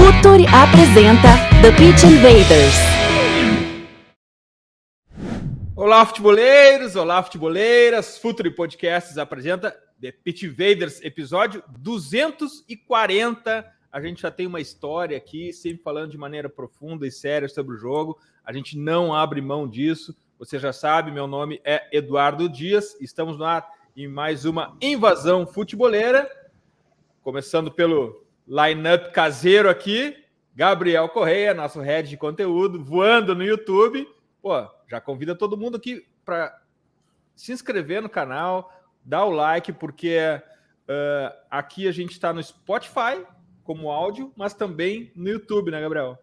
Futuri apresenta The Pitch Invaders. Olá, futeboleiros! Olá, futeboleiras! Futuri Podcasts apresenta The Pitch Invaders, episódio 240. A gente já tem uma história aqui, sempre falando de maneira profunda e séria sobre o jogo. A gente não abre mão disso. Você já sabe, meu nome é Eduardo Dias. Estamos no ar em mais uma invasão futeboleira. Começando pelo line-up caseiro aqui. Gabriel Correia, nosso head de conteúdo, voando no YouTube. Pô, já convida todo mundo aqui para se inscrever no canal, dar o like, porque aqui a gente está no Spotify como áudio, mas também no YouTube, né, Gabriel?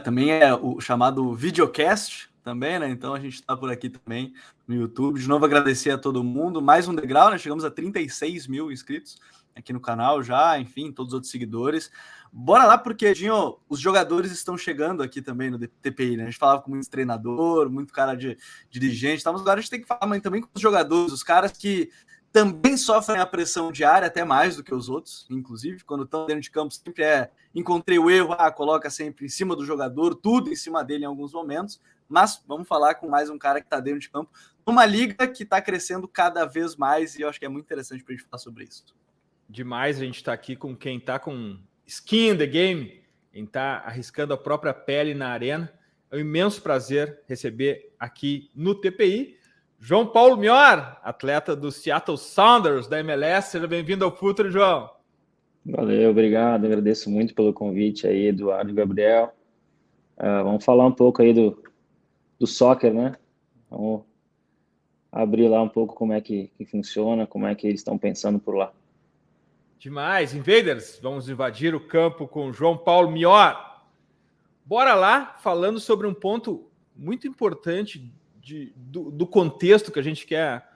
Também é o chamado videocast também, né? Então a gente está por aqui também no YouTube. De novo, agradecer a todo mundo. Mais um degrau, né? Chegamos a 36 mil inscritos aqui no canal já, enfim, todos os outros seguidores. Bora lá, porque, Dinho, os jogadores estão chegando aqui também no TPI, né? A gente falava com muito treinador, muito cara de dirigente, tá? Mas agora a gente tem que falar também com os jogadores, os caras que também sofrem a pressão diária, até mais do que os outros, inclusive, quando estão dentro de campo, sempre encontrei o erro, coloca sempre em cima do jogador, tudo em cima dele em alguns momentos, mas vamos falar com mais um cara que está dentro de campo, numa liga que está crescendo cada vez mais, e eu acho que é muito interessante para a gente falar sobre isso. Demais, a gente está aqui com quem está com skin in the game, quem está arriscando a própria pele na arena. É um imenso prazer receber aqui no TPI João Paulo Mior, atleta do Seattle Sounders da MLS. Seja bem-vindo ao Futuri, João. Valeu, obrigado. Agradeço muito pelo convite aí, Eduardo e Gabriel. Vamos falar um pouco aí do soccer, né? Vamos abrir lá um pouco como é que funciona, como é que eles estão pensando por lá. Demais. Invaders, vamos invadir o campo com João Paulo Mior. Bora lá, falando sobre um ponto muito importante do contexto que a gente quer.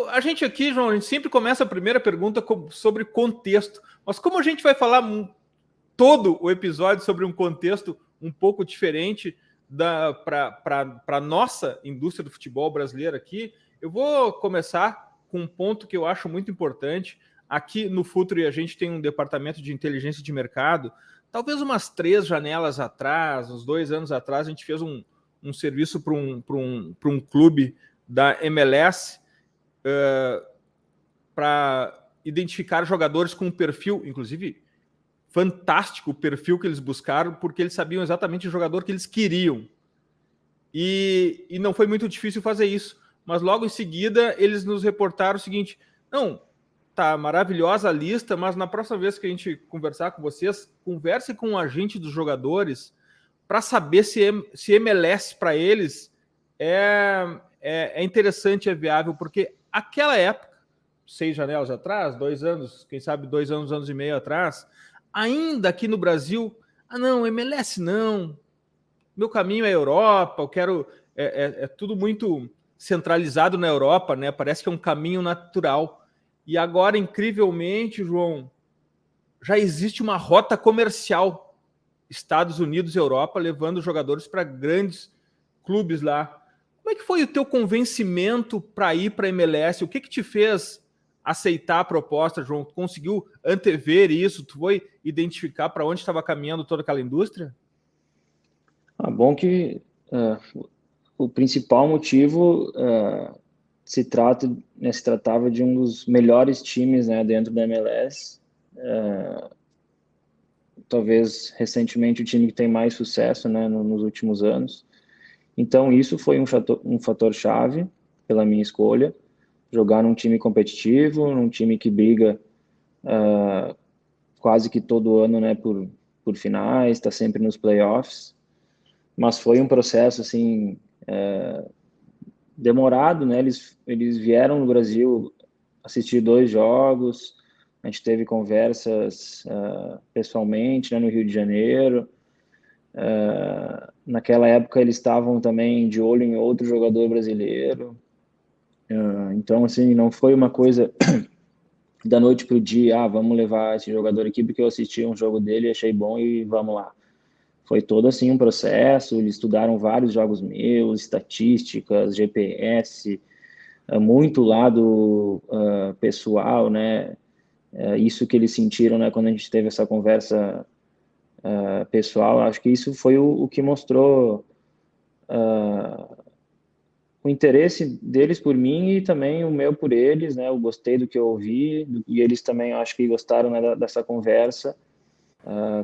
A gente aqui, João, a gente sempre começa a primeira pergunta sobre contexto, mas como a gente vai falar todo o episódio sobre um contexto um pouco diferente para a nossa indústria do futebol brasileira aqui, eu vou começar com um ponto que eu acho muito importante. Aqui no Futuri a gente tem um departamento de inteligência de mercado. Talvez umas 3 janelas atrás, uns 2 anos atrás, a gente fez um serviço para um clube da MLS para identificar jogadores com um perfil, inclusive fantástico o perfil que eles buscaram, porque eles sabiam exatamente o jogador que eles queriam. E não foi muito difícil fazer isso. Mas logo em seguida eles nos reportaram o seguinte: não, tá maravilhosa a lista, mas na próxima vez que a gente conversar com vocês, converse com o agente dos jogadores para saber se MLS para eles é interessante, é viável, porque aquela época, 6 janelas atrás, 2 anos, quem sabe 2 anos, anos e meio atrás, ainda aqui no Brasil, não, MLS não, meu caminho é Europa, eu quero, é tudo muito centralizado na Europa, né? Parece que é um caminho natural. E agora, incrivelmente, João, já existe uma rota comercial Estados Unidos e Europa, levando jogadores para grandes clubes lá. Como é que foi o teu convencimento para ir para a MLS? O que te fez aceitar a proposta, João? Tu conseguiu antever isso? Tu foi identificar para onde estava caminhando toda aquela indústria? Bom que o principal motivo se tratava de um dos melhores times, né, dentro da MLS. Talvez recentemente o time que tem mais sucesso, né, nos últimos anos. Então isso foi um fator chave pela minha escolha, jogar num time competitivo, num time que briga quase que todo ano, né, por finais, está sempre nos playoffs. Mas foi um processo assim demorado, né? Eles vieram no Brasil assistir 2 jogos. A gente teve conversas pessoalmente, né, no Rio de Janeiro. Naquela época eles estavam também de olho em outro jogador brasileiro. Então, assim, não foi uma coisa da noite para o dia, vamos levar esse jogador aqui porque eu assisti um jogo dele e achei bom e vamos lá. Foi todo assim um processo, eles estudaram vários jogos meus, estatísticas, GPS, muito lado pessoal, né? Isso que eles sentiram, né, quando a gente teve essa conversa pessoal. Acho que isso foi o que mostrou o interesse deles por mim e também o meu por eles, né? Eu gostei do que eu ouvi e eles também acho que gostaram, né, dessa conversa,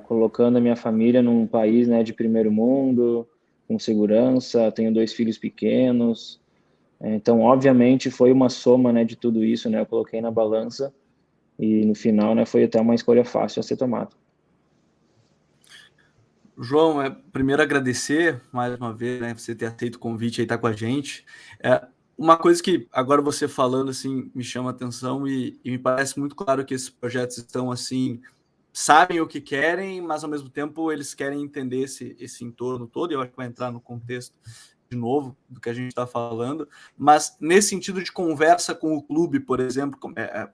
colocando a minha família num país, né, de primeiro mundo, com segurança. Tenho 2 filhos pequenos, então obviamente foi uma soma, né, de tudo isso, né? Eu coloquei na balança e no final, né, foi até uma escolha fácil a ser tomada. João, primeiro agradecer mais uma vez, né, você ter aceito o convite e estar com a gente. Uma coisa que agora você falando assim me chama a atenção e me parece muito claro que esses projetos estão assim, sabem o que querem, mas ao mesmo tempo eles querem entender esse entorno todo, e eu acho que vai entrar no contexto de novo do que a gente está falando, mas nesse sentido de conversa com o clube, por exemplo,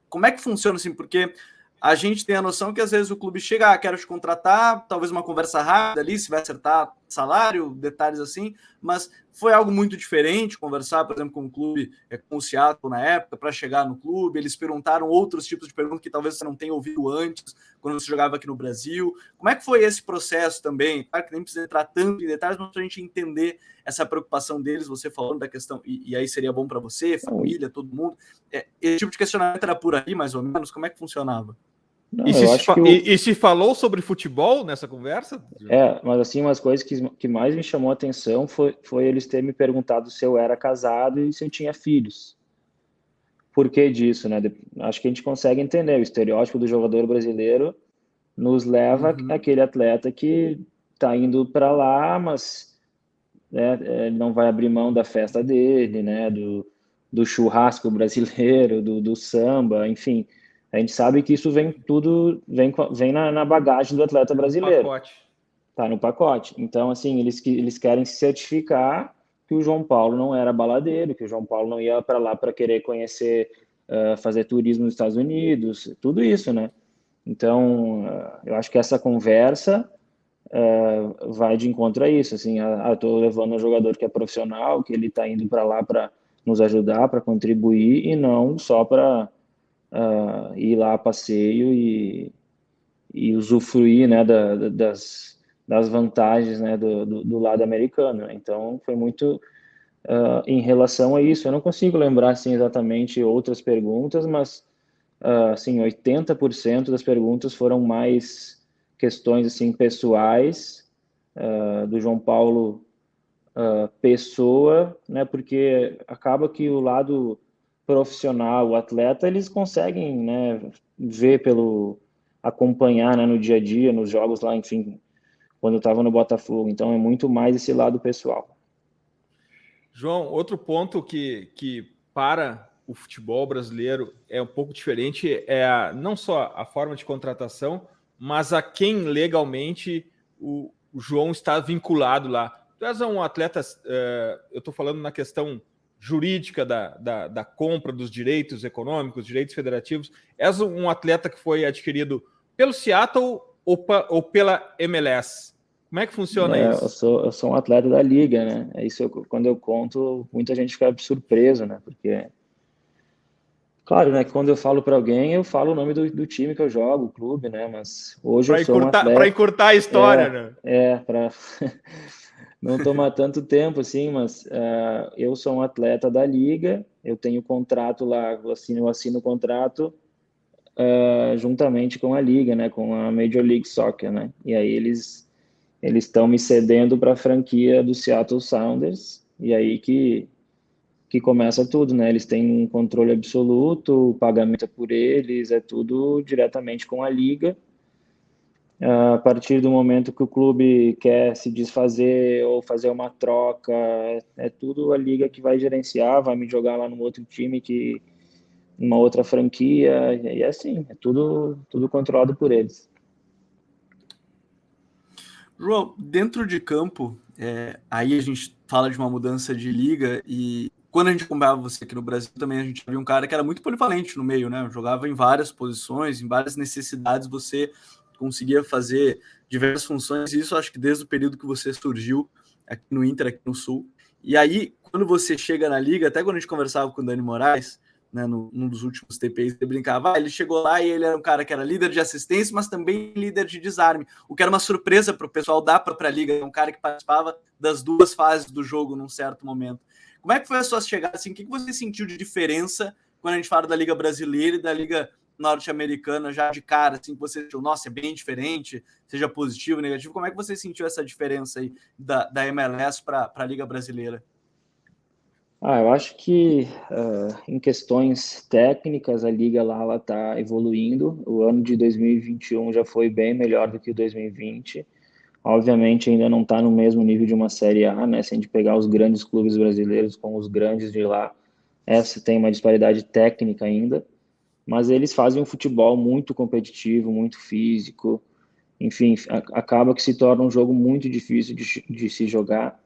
como é que funciona assim? Porque a gente tem a noção que às vezes o clube chega, quero te contratar, talvez uma conversa rápida ali, se vai acertar salário, detalhes assim, mas foi algo muito diferente conversar, por exemplo, com o clube, com o Seattle na época, para chegar no clube, eles perguntaram outros tipos de perguntas que talvez você não tenha ouvido antes, quando você jogava aqui no Brasil. Como é que foi esse processo também? Claro que nem precisa entrar tanto em detalhes, mas para a gente entender essa preocupação deles, você falando da questão, e aí seria bom para você, família, todo mundo. Esse tipo de questionamento era por aí, mais ou menos? Como é que funcionava? Não, eu acho que e se falou sobre futebol nessa conversa? Mas assim, umas coisas que mais me chamou a atenção foi eles terem me perguntado se eu era casado e se eu tinha filhos. Por que disso, né? Acho que a gente consegue entender. O estereótipo do jogador brasileiro nos leva àquele atleta que está indo para lá, mas, né, não vai abrir mão da festa dele, né? Do churrasco brasileiro, do samba, enfim. A gente sabe que isso vem na bagagem do atleta brasileiro. Pacote. Tá no pacote. Então, assim, eles querem se certificar que o João Paulo não era baladeiro, que o João Paulo não ia para lá para querer conhecer, fazer turismo nos Estados Unidos, tudo isso, né? Então, eu acho que essa conversa vai de encontro a isso, assim, eu estou levando um jogador que é profissional, que ele está indo para lá para nos ajudar, para contribuir, e não só para ir lá a passeio e usufruir, né, das vantagens, né, do lado americano. Então, foi muito em relação a isso. Eu não consigo lembrar assim, exatamente outras perguntas, mas assim, 80% das perguntas foram mais questões assim, pessoais, do João Paulo pessoa, né, porque acaba que o lado profissional, o atleta, eles conseguem, né, ver acompanhar, né, no dia a dia, nos jogos lá, enfim, quando eu estava no Botafogo. Então é muito mais esse lado pessoal. João, outro ponto que para o futebol brasileiro é um pouco diferente não só a forma de contratação, mas a quem legalmente o João está vinculado lá. Tu és um atleta, eu estou falando na questão jurídica da compra dos direitos econômicos, direitos federativos. És um atleta que foi adquirido pelo Seattle ou pela MLS? Como é que funciona isso? Eu sou um atleta da liga, né? É isso, quando eu conto, muita gente fica surpreso, né? Porque, claro, né? Quando eu falo para alguém, eu falo o nome do time que eu jogo, o clube, né? Mas hoje eu sou um atleta. Para encurtar a história, né? Para não tomar tanto tempo, assim, mas eu sou um atleta da liga, eu tenho contrato lá, eu assino o contrato juntamente com a liga, né? Com a Major League Soccer, né? E aí eles estão me cedendo para a franquia do Seattle Sounders, e aí que começa tudo, né? Eles têm um controle absoluto, o pagamento é por eles, é tudo diretamente com a liga. A partir do momento que o clube quer se desfazer ou fazer uma troca, é tudo a liga que vai gerenciar, vai me jogar lá no outro time, numa outra franquia, e é assim, é tudo controlado por eles. João, dentro de campo, aí a gente fala de uma mudança de liga, e quando a gente acompanhava você aqui no Brasil também, a gente viu um cara que era muito polivalente no meio, né? Jogava em várias posições, em várias necessidades, você conseguia fazer diversas funções, e isso acho que desde o período que você surgiu aqui no Inter, aqui no Sul. E aí, quando você chega na liga, até quando a gente conversava com o Dani Moraes, né, num dos últimos TPIs, ele brincava, ele chegou lá e ele era um cara que era líder de assistência, mas também líder de desarme, o que era uma surpresa para o pessoal da própria liga, um cara que participava das duas fases do jogo num certo momento. Como é que foi a sua chegada? Assim, o que você sentiu de diferença quando a gente fala da Liga Brasileira e da Liga norte-americana já de cara, assim, que você sentiu, nossa, é bem diferente, seja positivo, negativo, como é que você sentiu essa diferença aí da MLS para a Liga Brasileira? Eu acho que em questões técnicas a liga lá ela está evoluindo. O ano de 2021 já foi bem melhor do que o 2020. Obviamente ainda não está no mesmo nível de uma Série A, né? Se a gente pegar os grandes clubes brasileiros com os grandes de lá, essa tem uma disparidade técnica ainda. Mas eles fazem um futebol muito competitivo, muito físico. Enfim, acaba que se torna um jogo muito difícil de se jogar.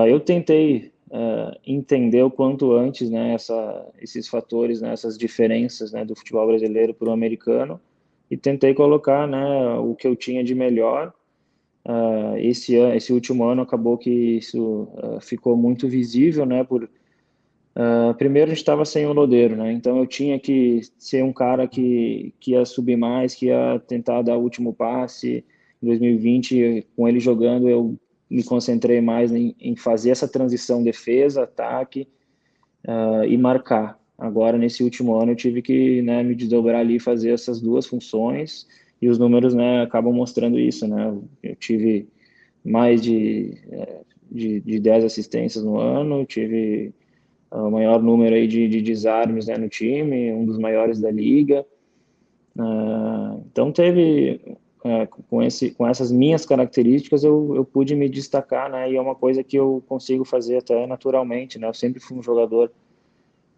Eu tentei entender o quanto antes, né, esses fatores, né, essas diferenças, né, do futebol brasileiro para o americano, e tentei colocar, né, o que eu tinha de melhor. Esse último ano acabou que isso ficou muito visível, né, primeiro a gente estava sem o Lodeiro, né, então eu tinha que ser um cara que ia subir mais, que ia tentar dar o último passe. Em 2020, com ele jogando, eu me concentrei mais em fazer essa transição defesa, ataque e marcar. Agora, nesse último ano, eu tive que, né, me desdobrar ali e fazer essas duas funções, e os números, né, acabam mostrando isso, né? Eu tive mais de 10 assistências no ano, tive o maior número aí de desarmes, né, no time, um dos maiores da liga. Então teve com essas minhas características eu pude me destacar, né, e é uma coisa que eu consigo fazer até naturalmente, né? Eu sempre fui um jogador,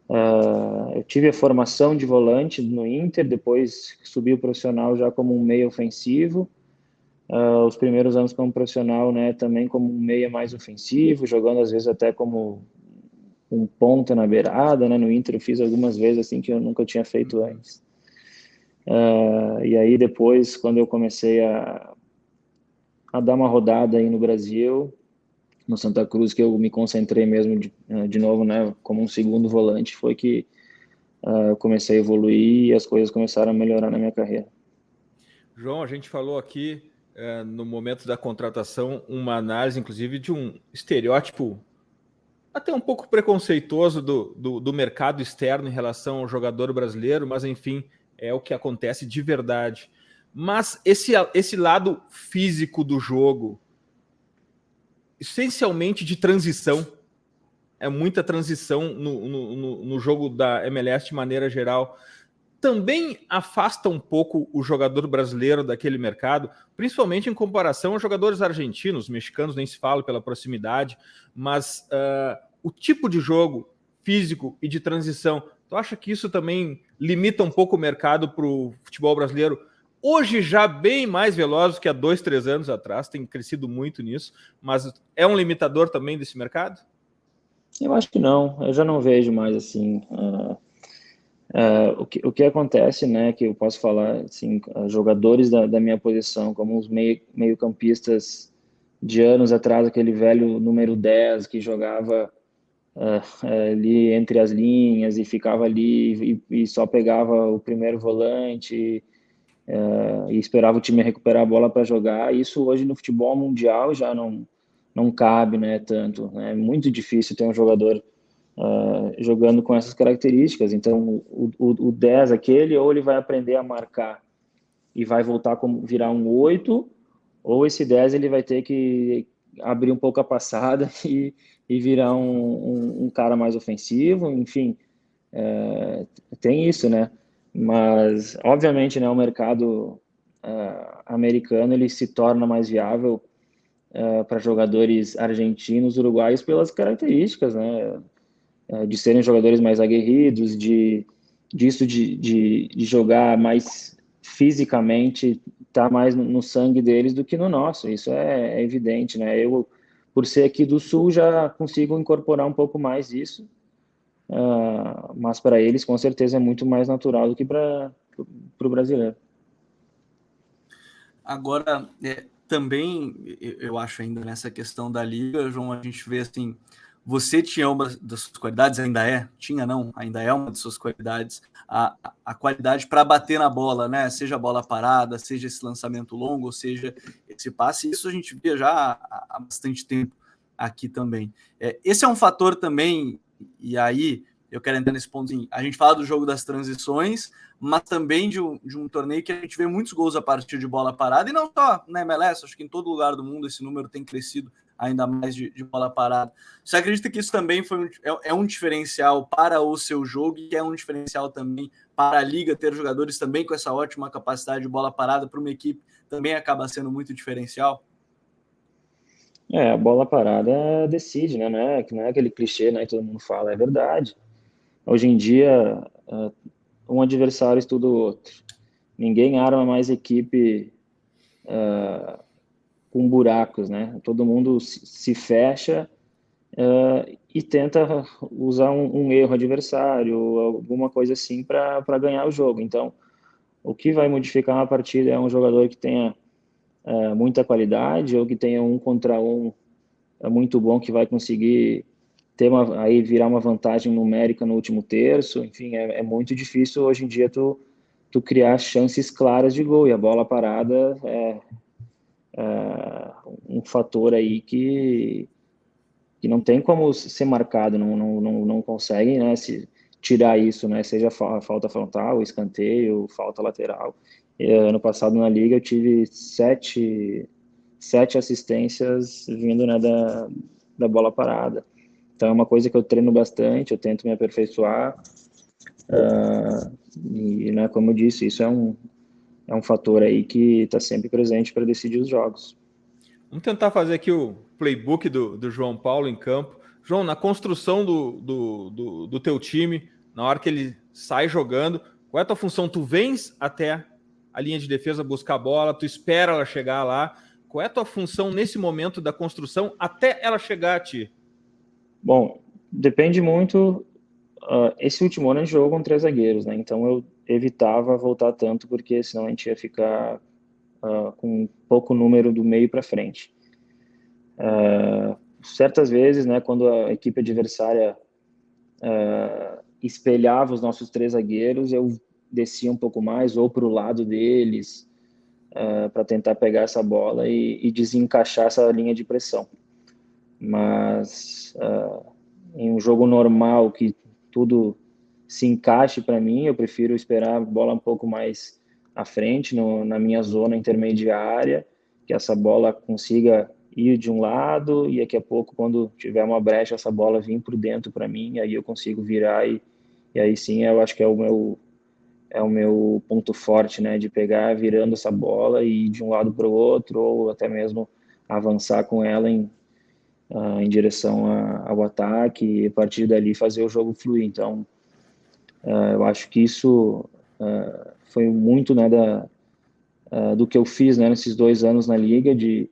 eu tive a formação de volante no Inter, depois subi o profissional já como um meia ofensivo. Os primeiros anos como profissional, né, também como um meia mais ofensivo, jogando às vezes até como um ponta na beirada, né? No Inter eu fiz algumas vezes assim que eu nunca tinha feito antes. E aí depois, quando eu comecei a dar uma rodada aí no Brasil, no Santa Cruz, que eu me concentrei mesmo de novo, né, como um segundo volante, foi que eu comecei a evoluir e as coisas começaram a melhorar na minha carreira. João, a gente falou aqui no momento da contratação uma análise, inclusive, de um estereótipo até um pouco preconceituoso do mercado externo em relação ao jogador brasileiro, mas enfim, é o que acontece de verdade. Mas esse lado físico do jogo, essencialmente de transição, é muita transição no jogo da MLS de maneira geral, também afasta um pouco o jogador brasileiro daquele mercado, principalmente em comparação aos jogadores argentinos, mexicanos nem se fala pela proximidade, mas o tipo de jogo físico e de transição, tu acha que isso também limita um pouco o mercado para o futebol brasileiro? Hoje já bem mais veloz que há 2, 3 anos atrás, tem crescido muito nisso, mas é um limitador também desse mercado? Eu acho que não, eu já não vejo mais assim. O que acontece, né, que eu posso falar, assim, jogadores da minha posição, como os meio-campistas de anos atrás, aquele velho número 10 que jogava ali entre as linhas e ficava ali e só pegava o primeiro volante e esperava o time recuperar a bola para jogar. Isso hoje no futebol mundial já não cabe, né, tanto, né? É muito difícil ter um jogador jogando com essas características. Então, o 10 aquele, ou ele vai aprender a marcar e vai voltar como virar um 8, ou esse 10 ele vai ter que abrir um pouco a passada e virar um cara mais ofensivo. Enfim, tem isso, né? Mas, obviamente, né, o mercado americano ele se torna mais viável para jogadores argentinos, uruguaios, pelas características, né? De serem jogadores mais aguerridos, de jogar mais fisicamente, tá mais no sangue deles do que no nosso. Isso é evidente, né? Eu, por ser aqui do Sul, já consigo incorporar um pouco mais isso, mas para eles, com certeza, é muito mais natural do que para o brasileiro. Agora, também, eu acho ainda nessa questão da Liga, João, a gente vê assim, você tinha uma das suas qualidades, ainda é uma das suas qualidades, a qualidade para bater na bola, né? Seja a bola parada, seja esse lançamento longo, ou seja esse passe. Isso a gente via já há bastante tempo aqui também. Esse é um fator também, e aí eu quero entrar nesse ponto. A gente fala do jogo das transições, mas também de um torneio que a gente vê muitos gols a partir de bola parada, e não só na MLS, acho que em todo lugar do mundo esse número tem crescido ainda mais de bola parada. Você acredita que isso também é um diferencial para o seu jogo e é um diferencial também para a liga ter jogadores também com essa ótima capacidade de bola parada para uma equipe também acaba sendo muito diferencial? A bola parada decide, né? Não é aquele clichê, né, que todo mundo fala, é verdade. Hoje em dia, um adversário estuda o outro. Ninguém arma mais equipe com buracos, né? Todo mundo se fecha e tenta usar um erro adversário, alguma coisa assim, para ganhar o jogo. Então, o que vai modificar uma partida é um jogador que tenha muita qualidade ou que tenha um contra um muito bom, que vai conseguir aí virar uma vantagem numérica no último terço. Enfim, é muito difícil hoje em dia tu criar chances claras de gol, e a bola parada é um fator aí que não tem como ser marcado, não conseguem, né, tirar isso, né, seja falta frontal, escanteio, falta lateral. Ano passado na Liga eu tive sete assistências vindo, né, da bola parada. Então é uma coisa que eu treino bastante, eu tento me aperfeiçoar, e, né, como eu disse, isso é um fator aí que está sempre presente para decidir os jogos. Vamos tentar fazer aqui o playbook do João Paulo em campo. João, na construção do teu time, na hora que ele sai jogando, qual é a tua função? Tu vens até a linha de defesa buscar a bola, tu espera ela chegar lá. Qual é a tua função nesse momento da construção até ela chegar a ti? Bom, depende muito. Esse último ano a gente jogou com 3 zagueiros, né? Então eu evitava voltar tanto, porque senão a gente ia ficar com pouco número do meio para frente. Certas vezes, né, quando a equipe adversária espelhava os nossos 3 zagueiros, eu descia um pouco mais, ou para o lado deles, para tentar pegar essa bola e desencaixar essa linha de pressão. Mas em um jogo normal, que tudo se encaixe para mim, eu prefiro esperar a bola um pouco mais à frente, na minha zona intermediária, que essa bola consiga ir de um lado, e daqui a pouco, quando tiver uma brecha, essa bola vir por dentro para mim, aí eu consigo virar, e aí sim eu acho que é o meu ponto forte, né, de pegar virando essa bola e ir de um lado para o outro, ou até mesmo avançar com ela em direção ao ataque, e a partir dali fazer o jogo fluir. Então, eu acho que isso foi muito, né, do que eu fiz, né, nesses 2 anos na Liga, de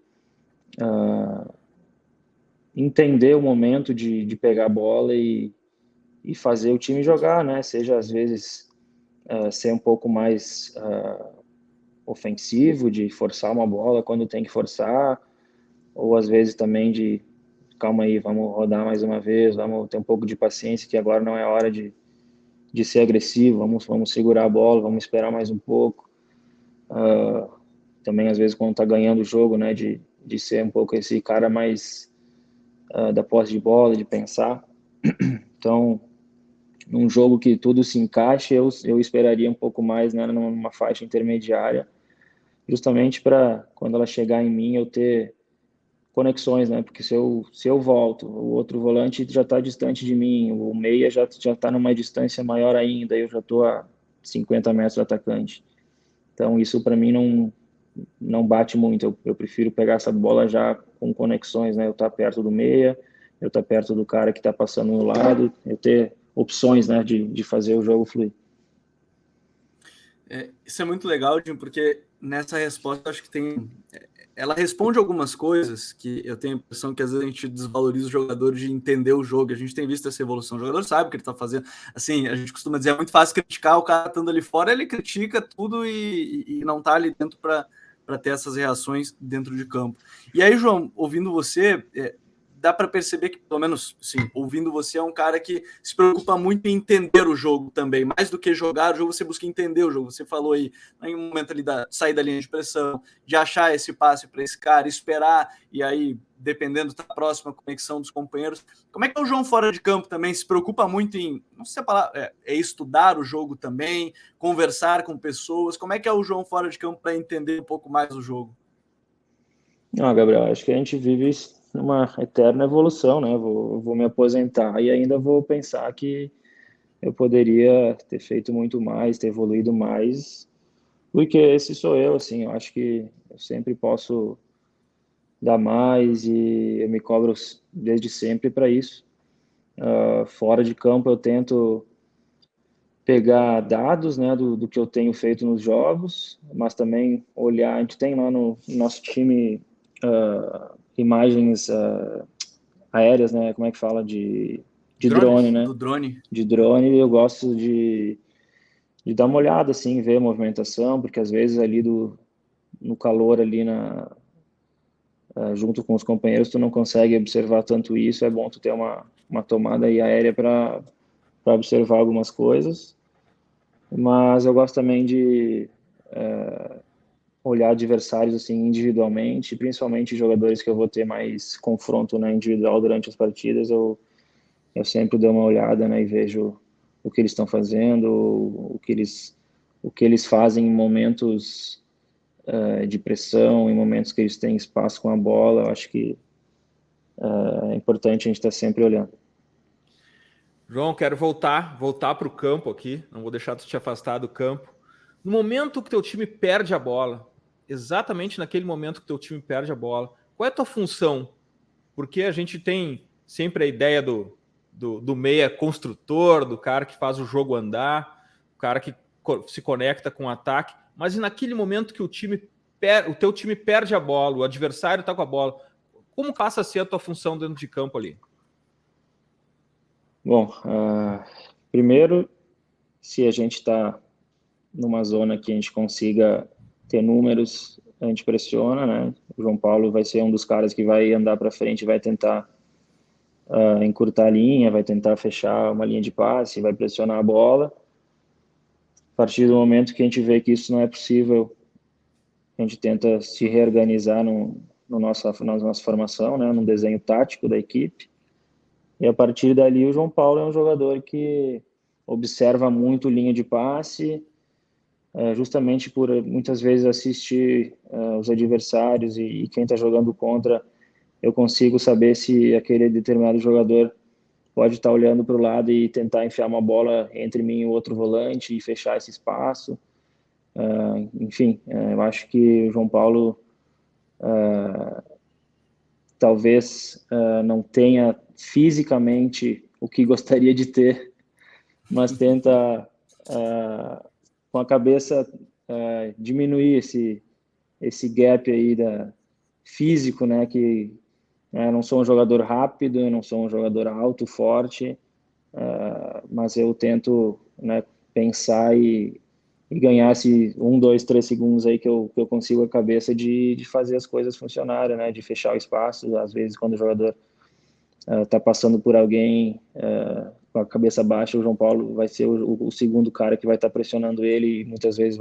entender o momento de pegar a bola e fazer o time jogar, né, seja às vezes ser um pouco mais ofensivo, de forçar uma bola quando tem que forçar, ou às vezes também de calma aí, vamos rodar mais uma vez, vamos ter um pouco de paciência, que agora não é hora de ser agressivo, vamos segurar a bola, vamos esperar mais um pouco. Também às vezes quando tá ganhando o jogo, né, de ser um pouco esse cara mais da posse de bola, de pensar. Então, num jogo que tudo se encaixe, eu esperaria um pouco mais, né, numa faixa intermediária, justamente para quando ela chegar em mim eu ter conexões, né? Porque se eu volto, o outro volante já está distante de mim, o meia já está numa distância maior ainda, eu já estou a 50 metros do atacante. Então isso para mim não bate muito. Eu prefiro pegar essa bola já com conexões, né? Eu estar perto do meia, eu estar perto do cara que está passando no lado, eu ter opções, né? De fazer o jogo fluir. Isso é muito legal, Jim, porque nessa resposta acho que ela responde algumas coisas que eu tenho a impressão que às vezes a gente desvaloriza o jogador de entender o jogo. A gente tem visto essa evolução. O jogador sabe o que ele está fazendo. Assim, a gente costuma dizer, é muito fácil criticar o cara estando ali fora, ele critica tudo e não está ali dentro para ter essas reações dentro de campo. E aí, João, ouvindo você, dá para perceber que, pelo menos, sim, ouvindo você, é um cara que se preocupa muito em entender o jogo também. Mais do que jogar o jogo, você busca entender o jogo. Você falou aí, em um momento ali sair da linha de pressão, de achar esse passe para esse cara, esperar, e aí, dependendo da próxima conexão dos companheiros. Como é que é o João fora de campo também? Se preocupa muito em, não sei se a palavra é estudar o jogo também, conversar com pessoas. Como é que é o João fora de campo para entender um pouco mais o jogo? Não, Gabriel, acho que a gente vive numa eterna evolução, né? Vou me aposentar e ainda vou pensar que eu poderia ter feito muito mais, ter evoluído mais, porque esse sou eu, assim, eu acho que eu sempre posso dar mais e eu me cobro desde sempre para isso. Fora de campo eu tento pegar dados, né, do que eu tenho feito nos jogos, mas também olhar, a gente tem lá no nosso time imagens aéreas, né, como é que fala, de drone, né? Do drone. De drone, eu gosto de dar uma olhada, assim, ver a movimentação, porque às vezes ali no calor ali junto com os companheiros, tu não consegue observar tanto isso, é bom tu ter uma tomada aí aérea para observar algumas coisas, mas eu gosto também de olhar adversários assim individualmente, principalmente jogadores que eu vou ter mais confronto, né, individual durante as partidas, eu sempre dou uma olhada, né, e vejo o que eles estão fazendo, o que eles fazem em momentos de pressão, em momentos que eles têm espaço com a bola. Eu acho que é importante a gente estar sempre olhando. João, quero voltar para o campo aqui, não vou deixar tu te afastar do campo. No momento que teu time perde a bola, exatamente naquele momento que teu time perde a bola, qual é a tua função? Porque a gente tem sempre a ideia do meia construtor, do cara que faz o jogo andar, o cara que se conecta com o ataque, mas naquele momento que o teu time perde a bola, o adversário está com a bola, como passa a ser a tua função dentro de campo ali? Bom, primeiro, se a gente está numa zona que a gente consiga ter números, a gente pressiona, né? O João Paulo vai ser um dos caras que vai andar para frente, vai tentar encurtar a linha, vai tentar fechar uma linha de passe, vai pressionar a bola. A partir do momento que a gente vê que isso não é possível, a gente tenta se reorganizar na nossa formação, né? No desenho tático da equipe. E a partir dali, o João Paulo é um jogador que observa muito linha de passe, justamente por muitas vezes assistir os adversários e quem está jogando contra, eu consigo saber se aquele determinado jogador pode estar olhando para o lado e tentar enfiar uma bola entre mim e o outro volante e fechar esse espaço. Enfim, eu acho que o João Paulo talvez não tenha fisicamente o que gostaria de ter, mas tenta com a cabeça diminuir esse gap aí físico, né, que eu não sou um jogador rápido, eu não sou um jogador alto, forte, mas eu tento, né, pensar e ganhar esse 1, 2, 3 segundos aí que eu consigo a cabeça de fazer as coisas funcionarem, né, de fechar o espaço. Às vezes, quando o jogador está passando por alguém com a cabeça baixa, o João Paulo vai ser o segundo cara que vai estar pressionando ele, e muitas vezes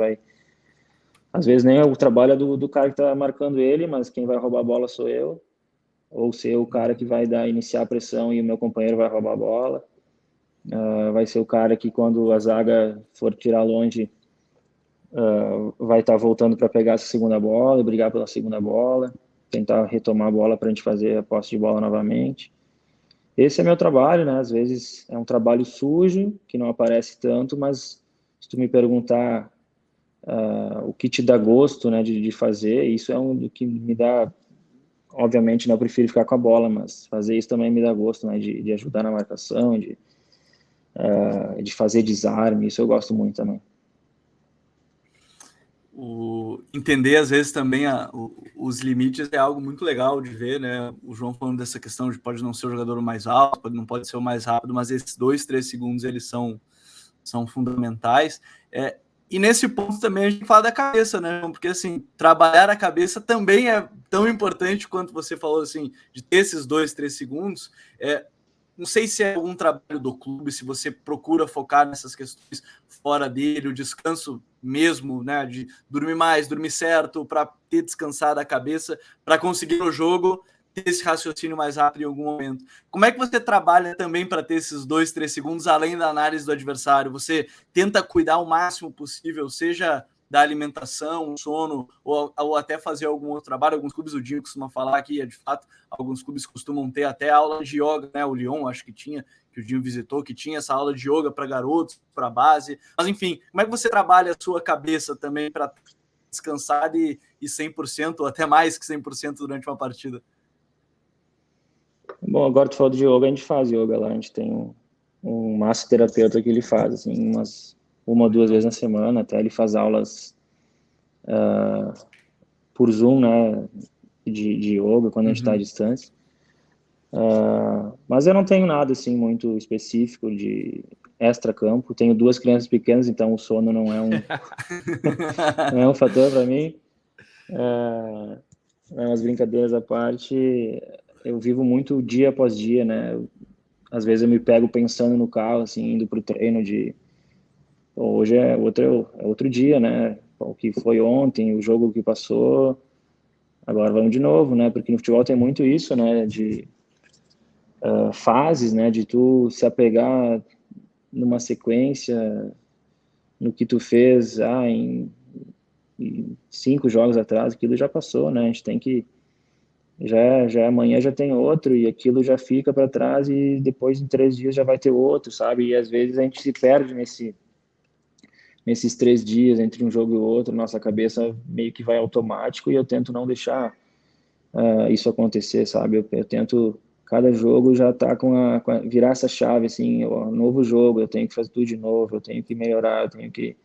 às vezes nem o trabalho é do cara que está marcando ele, mas quem vai roubar a bola sou eu, ou ser o cara que vai iniciar a pressão e o meu companheiro vai roubar a bola. Vai ser o cara que, quando a zaga for tirar longe, vai estar voltando para pegar essa segunda bola, brigar pela segunda bola, tentar retomar a bola para a gente fazer a posse de bola novamente. Esse é meu trabalho, né? Às vezes é um trabalho sujo, que não aparece tanto, mas se tu me perguntar o que te dá gosto, né, de fazer, isso é do que me dá. Obviamente, né, eu prefiro ficar com a bola, mas fazer isso também me dá gosto, né, de ajudar na marcação, de fazer desarme, isso eu gosto muito também. Entender, às vezes, também os limites é algo muito legal de ver, né? O João falando dessa questão de pode não ser o jogador mais alto, não pode ser o mais rápido, mas esses 2, 3 segundos, eles são fundamentais. E nesse ponto também a gente fala da cabeça, né? Porque, assim, trabalhar a cabeça também tão importante quanto você falou, assim, de ter esses 2, 3 segundos. Não sei se é algum trabalho do clube, se você procura focar nessas questões fora dele, o descanso mesmo, né, de dormir mais, dormir certo, para ter descansado a cabeça, para conseguir no jogo ter esse raciocínio mais rápido em algum momento. Como é que você trabalha também para ter esses 2, 3 segundos, além da análise do adversário? Você tenta cuidar o máximo possível, seja da alimentação, sono, ou até fazer algum outro trabalho? Alguns clubes, o Dinho costuma falar que, de fato, alguns clubes costumam ter até aula de yoga, né? O Lyon, acho que tinha, que o Dinho visitou, que tinha essa aula de yoga para garotos, para base. Mas, enfim, como é que você trabalha a sua cabeça também para descansar e 100%, ou até mais que 100% durante uma partida? Bom, agora tu falou de yoga, a gente faz yoga lá, a gente tem um massoterapeuta que ele faz, assim, uma ou 2 vezes na semana, até ele faz aulas por Zoom, né, de yoga, quando a gente está à distância. Mas eu não tenho nada, assim, muito específico de extra-campo. Tenho 2 crianças pequenas, então o sono não é não é um fator para mim. As brincadeiras à parte, eu vivo muito dia após dia, né? Às vezes eu me pego pensando no carro, assim, indo pro treino hoje é outro dia, né? O que foi ontem, o jogo que passou, agora vamos de novo, né? Porque no futebol tem muito isso, né? De fases, né? De tu se apegar numa sequência, no que tu fez em 5 jogos atrás, aquilo já passou, né? A gente tem que já amanhã já tem outro e aquilo já fica para trás e depois em 3 dias já vai ter outro, sabe? E às vezes a gente se perde nesses 3 dias entre um jogo e outro, nossa cabeça meio que vai automático e eu tento não deixar isso acontecer, sabe? Eu tento cada jogo já tá virar essa chave, assim, ó, novo jogo, eu tenho que fazer tudo de novo, eu tenho que melhorar, eu tenho que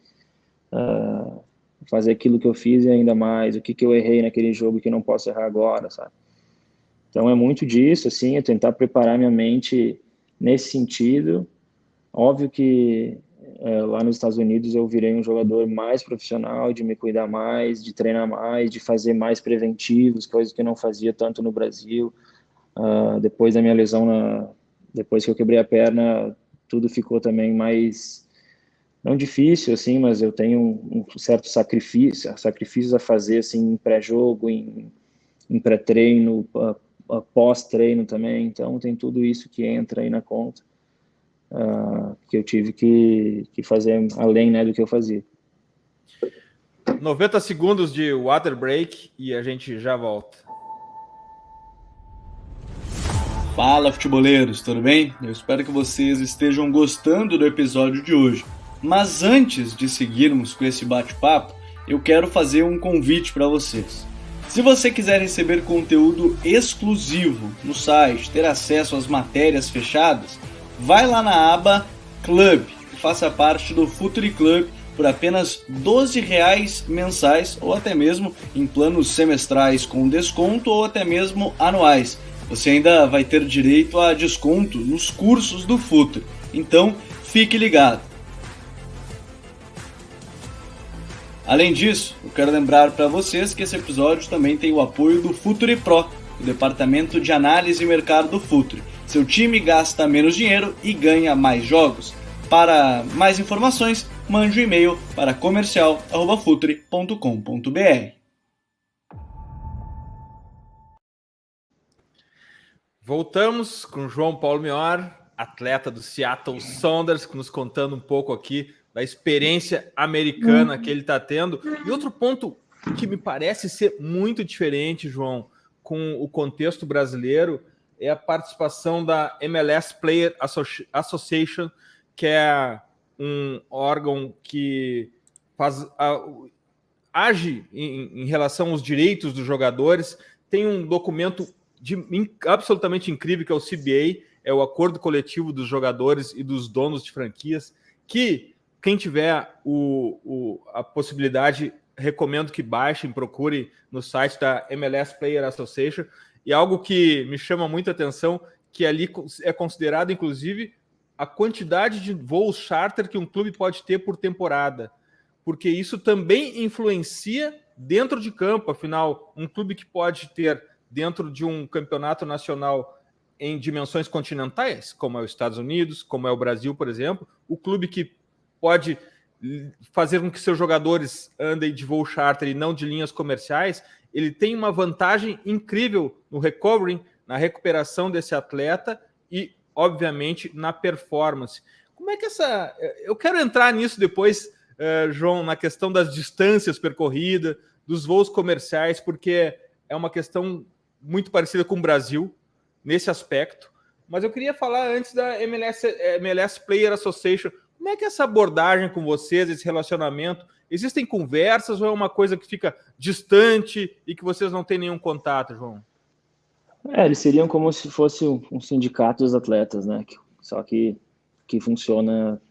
fazer aquilo que eu fiz e ainda mais, o que eu errei naquele jogo que eu não posso errar agora, sabe? Então é muito disso, assim, eu tentar preparar minha mente nesse sentido. Óbvio que lá nos Estados Unidos eu virei um jogador mais profissional, de me cuidar mais, de treinar mais, de fazer mais preventivos, coisas que eu não fazia tanto no Brasil. Depois da minha lesão, depois que eu quebrei a perna, tudo ficou também mais, não difícil, assim, mas eu tenho um certo sacrifícios a fazer, assim, em pré-jogo, em pré-treino, pós-treino também, então tem tudo isso que entra aí na conta, que eu tive que fazer além, né, do que eu fazia. 90 segundos de water break e a gente já volta. Fala, futeboleiros, tudo bem? Eu espero que vocês estejam gostando do episódio de hoje. Mas antes de seguirmos com esse bate-papo, eu quero fazer um convite para vocês. Se você quiser receber conteúdo exclusivo no site, ter acesso às matérias fechadas, vai lá na aba Club e faça parte do Futuri Club por apenas R$12 mensais ou até mesmo em planos semestrais com desconto ou até mesmo anuais. Você ainda vai ter direito a desconto nos cursos do Futuri, então fique ligado. Além disso, eu quero lembrar para vocês que esse episódio também tem o apoio do Futuri Pro, o departamento de análise e mercado do Futuri. Seu time gasta menos dinheiro e ganha mais jogos. Para mais informações, mande um e-mail para comercial@futuri.com.br. Voltamos com João Paulo Mior, atleta do Seattle Sounders, nos contando um pouco aqui da experiência americana que ele está tendo. E outro ponto que me parece ser muito diferente, João, com o contexto brasileiro, é a participação da MLS Player Association, que é um órgão que age em relação aos direitos dos jogadores. Tem um documento absolutamente incrível, que é o CBA, é o Acordo Coletivo dos Jogadores e dos Donos de Franquias, que quem tiver a possibilidade, recomendo que baixem, procurem no site da MLS Player Association. E algo que me chama muita atenção, que ali é considerado, inclusive, a quantidade de voos charter que um clube pode ter por temporada, porque isso também influencia dentro de campo, afinal, um clube que pode ter dentro de um campeonato nacional em dimensões continentais, como é os Estados Unidos, como é o Brasil, por exemplo, o clube que pode fazer com que seus jogadores andem de voo charter e não de linhas comerciais, ele tem uma vantagem incrível no recovery, na recuperação desse atleta e, obviamente, na performance. Como é que essa... Eu quero entrar nisso depois, João, na questão das distâncias percorridas, dos voos comerciais, porque é uma questão muito parecida com o Brasil, nesse aspecto. Mas eu queria falar antes da MLS Player Association. Como é que é essa abordagem com vocês, esse relacionamento? Existem conversas ou é uma coisa que fica distante e que vocês não têm nenhum contato, João? Eles seriam como se fosse um sindicato dos atletas, né? Só que funciona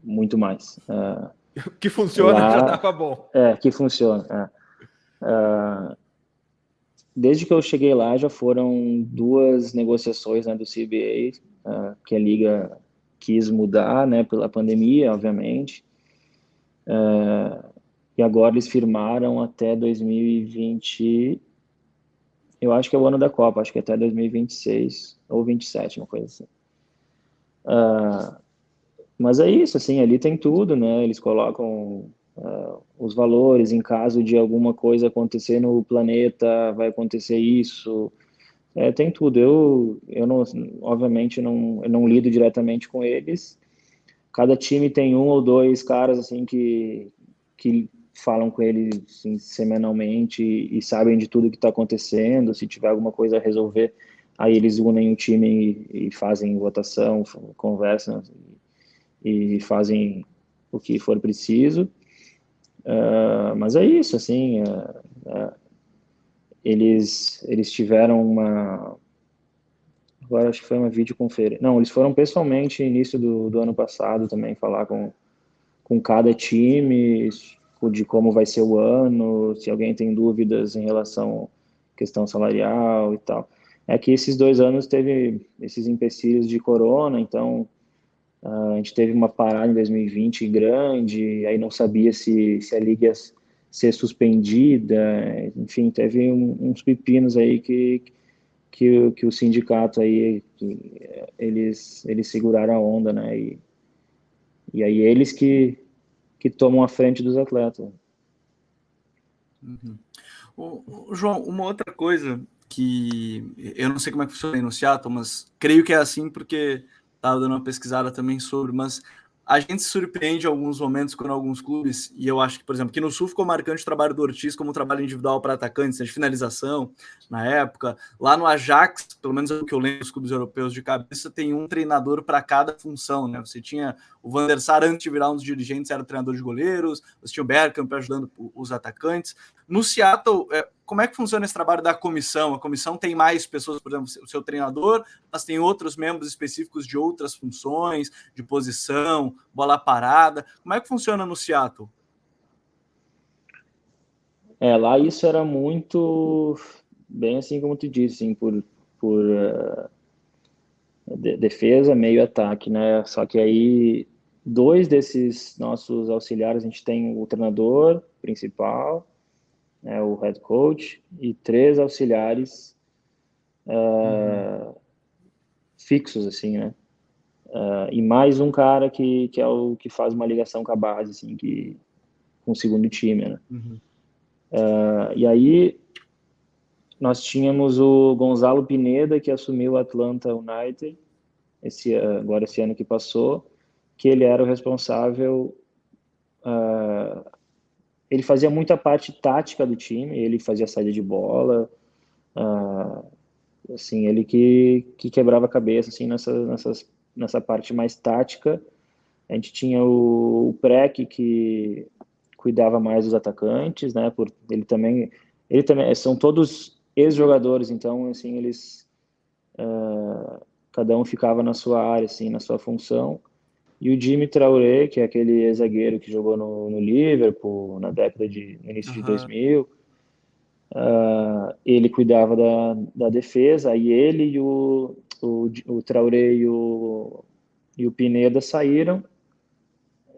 muito mais. Que funciona lá, já estava bom. Que funciona. Desde que eu cheguei lá, já foram 2 negociações, né, do CBA, que a liga quis mudar, né, pela pandemia, obviamente. E agora eles firmaram até 2020, eu acho que é o ano da Copa, acho que até 2026 ou 27, uma coisa assim. Mas é isso, assim, ali tem tudo, né? Eles colocam os valores, em caso de alguma coisa acontecer no planeta, vai acontecer isso. Tem tudo. Eu não, obviamente, eu não lido diretamente com eles. Cada time tem 1 ou 2 caras, assim, que falam com eles assim, semanalmente e sabem de tudo que está acontecendo. Se tiver alguma coisa a resolver, aí eles unem o time e fazem votação, conversam e fazem o que for preciso. Mas é isso, assim, eles tiveram agora acho que foi uma videoconferência, não, eles foram pessoalmente no início do ano passado também falar com cada time de como vai ser o ano, se alguém tem dúvidas em relação à questão salarial e tal. É que esses 2 anos teve esses empecilhos de corona, então a gente teve uma parada em 2020 grande, aí não sabia se a liga ia ser suspendida, enfim, teve uns pepinos aí que o sindicato aí, eles seguraram a onda, né, e aí eles que tomam a frente dos atletas. Uhum. João, uma outra coisa que eu não sei como é que funciona aí no Seattle, mas creio que é assim porque estava dando uma pesquisada também sobre, mas a gente se surpreende em alguns momentos quando alguns clubes, e eu acho que, por exemplo, aqui no Sul ficou marcante o trabalho do Ortiz como trabalho individual para atacantes, de finalização, na época. Lá no Ajax, pelo menos é o que eu lembro dos clubes europeus de cabeça, tem um treinador para cada função, né? Você tinha o Van der Sar, antes de virar um dos dirigentes, era treinador de goleiros, você tinha o Bergkamp ajudando os atacantes. No Seattle, como é que funciona esse trabalho da comissão? A comissão tem mais pessoas, por exemplo, o seu treinador, mas tem outros membros específicos de outras funções, de posição, bola parada. Como é que funciona no Seattle? Lá isso era muito, bem assim como tu disse, assim, por defesa, meio ataque, né? Só que aí 2 desses nossos auxiliares, a gente tem o treinador principal, né, o head coach, e 3 auxiliares fixos, assim, né? E mais um cara que é o que faz uma ligação com a base, assim, com o segundo time, né? E aí nós tínhamos o Gonzalo Pineda, que assumiu o Atlanta United agora esse ano que passou, que ele era o responsável, ele fazia muita parte tática do time, ele fazia saída de bola, assim, ele que quebrava a cabeça, assim, nessa parte mais tática. A gente tinha o Prec, que cuidava mais dos atacantes, né, ele também, são todos ex-jogadores, então, assim, eles, cada um ficava na sua área, assim, na sua função. E o Jimmy Traoré, que é aquele zagueiro que jogou no Liverpool no início de 2000, ele cuidava da defesa, aí ele e o Traoré e o Pineda saíram,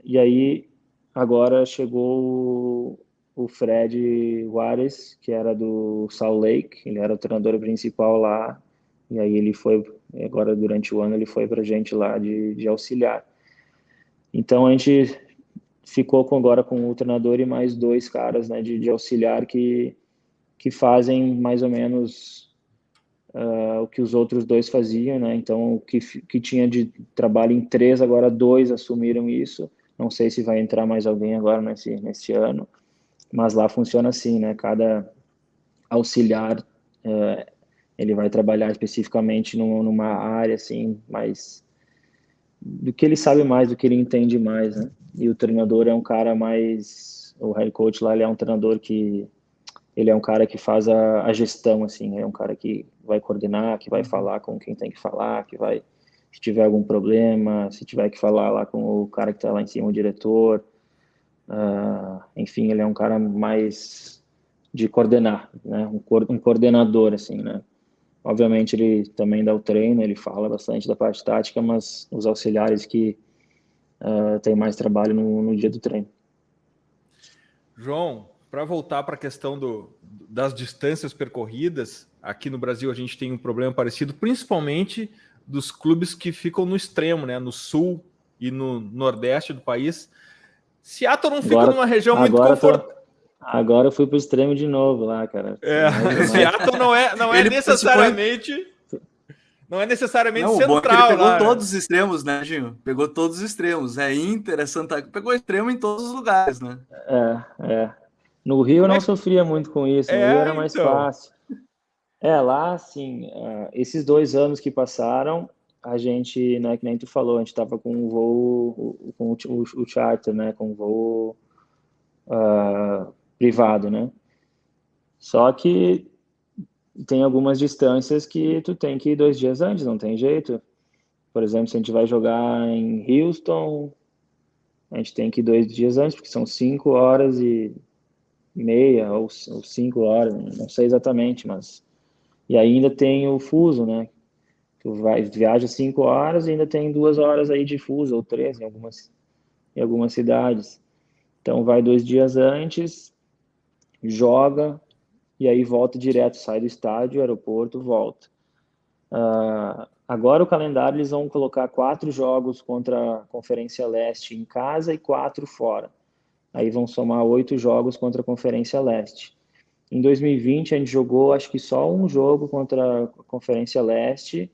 e aí agora chegou o Fred Juarez, que era do Salt Lake, ele era o treinador principal lá, e aí ele foi, agora durante o ano ele foi pra gente lá de auxiliar. Então a gente ficou agora com o treinador e mais 2 caras, né, de auxiliar que fazem mais ou menos o que os outros 2 faziam, né? Então o que tinha de trabalho em 3, agora 2 assumiram isso. Não sei se vai entrar mais alguém agora nesse ano, mas lá funciona assim, né? Cada auxiliar ele vai trabalhar especificamente numa área assim, mais do que ele sabe mais, do que ele entende mais, né? E o treinador é um cara mais, o head coach lá, ele é um treinador que ele é um cara que faz a gestão, assim, é um cara que vai coordenar, que vai falar com quem tem que falar, que vai, se tiver algum problema, se tiver que falar lá com o cara que está lá em cima, o diretor, enfim, ele é um cara mais de coordenar, né, um coordenador, assim, né. Obviamente ele também dá o treino, ele fala bastante da parte tática, mas os auxiliares que têm mais trabalho no dia do treino. João, para voltar para a questão das distâncias percorridas, aqui no Brasil a gente tem um problema parecido, principalmente dos clubes que ficam no extremo, né, no sul e no nordeste do país. Seattle não fica numa região muito confortável. Agora eu fui pro extremo de novo lá, cara. Seattle não é necessariamente... Não é necessariamente central. Ele pegou todos os extremos, né, Ginho? Pegou todos os extremos. É Inter, é Santa... Pegou extremo em todos os lugares, né? No Rio eu não sofria muito com isso. No Rio era mais fácil. Lá, assim, esses 2 anos que passaram, a gente, né, que nem tu falou, a gente estava com um voo, com o charter, né, com um voo privado, né? Só que tem algumas distâncias que tu tem que ir 2 dias antes, não tem jeito. Por exemplo, se a gente vai jogar em Houston, a gente tem que ir 2 dias antes, porque são 5 horas e meia ou 5 horas, não sei exatamente, mas... E ainda tem o fuso, né? Tu viaja 5 horas e ainda tem 2 horas aí de fuso, ou 3 em algumas cidades. Então vai 2 dias antes, joga, e aí volta direto, sai do estádio, aeroporto, volta. Agora o calendário eles vão colocar 4 jogos contra a Conferência Leste em casa e 4 fora. Aí vão somar 8 jogos contra a Conferência Leste. Em 2020 a gente jogou acho que só um jogo contra a Conferência Leste